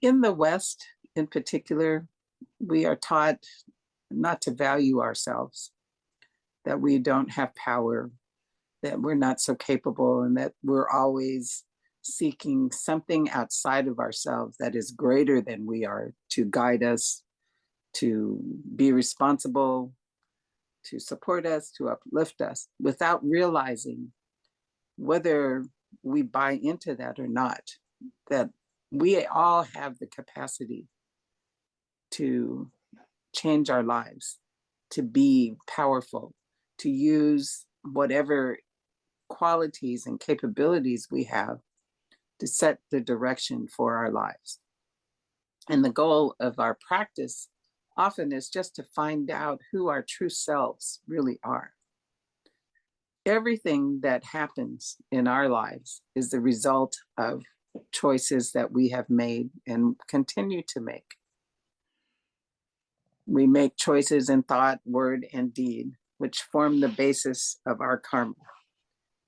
In the West, in particular, we are taught not to value ourselves, that we don't have power, that we're not so capable, and that we're always seeking something outside of ourselves that is greater than we are to guide us, to be responsible, to support us, to uplift us, without realizing whether we buy into that or not, that we all have the capacity to change our lives, to be powerful, to use whatever qualities and capabilities we have to set the direction for our lives. And the goal of our practice often is just to find out who our true selves really are. Everything that happens in our lives is the result of choices that we have made and continue to make. We make choices in thought, word, and deed, which form the basis of our karma.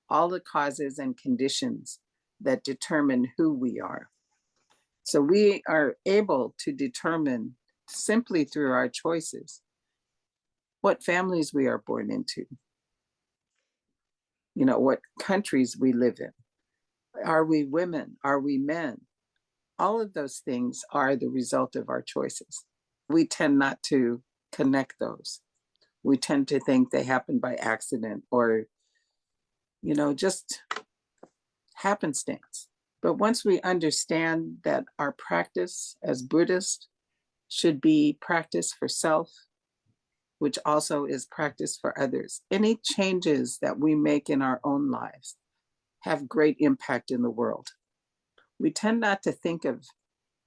All the causes and conditions that determine who we are. So we are able to determine simply through our choices what families we are born into, what countries we live in. Are we women? Are we men? All of those things are the result of our choices. We tend not to connect those. We tend to think they happen by accident or, just happenstance. But once we understand that our practice as Buddhists should be practice for self, which also is practice for others, any changes that we make in our own lives have great impact in the world. We tend not to think of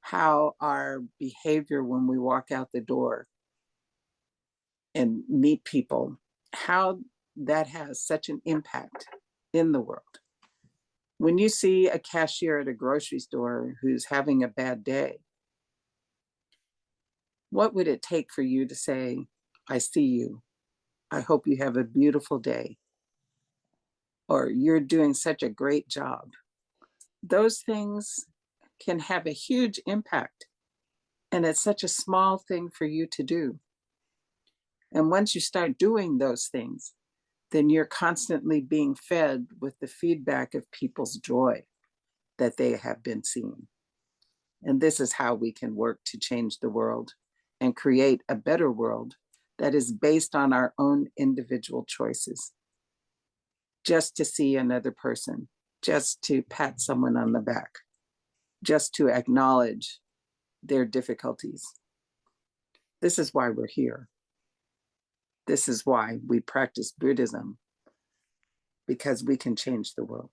how our behavior when we walk out the door and meet people, how that has such an impact in the world. When you see a cashier at a grocery store who's having a bad day, what would it take for you to say, I see you. I hope you have a beautiful day. Or you're doing such a great job. Those things can have a huge impact. And it's such a small thing for you to do. And once you start doing those things, then you're constantly being fed with the feedback of people's joy that they have been seeing. And this is how we can work to change the world and create a better world that is based on our own individual choices. Just to see another person, just to pat someone on the back, just to acknowledge their difficulties. This is why we're here. This is why we practice Buddhism, because we can change the world.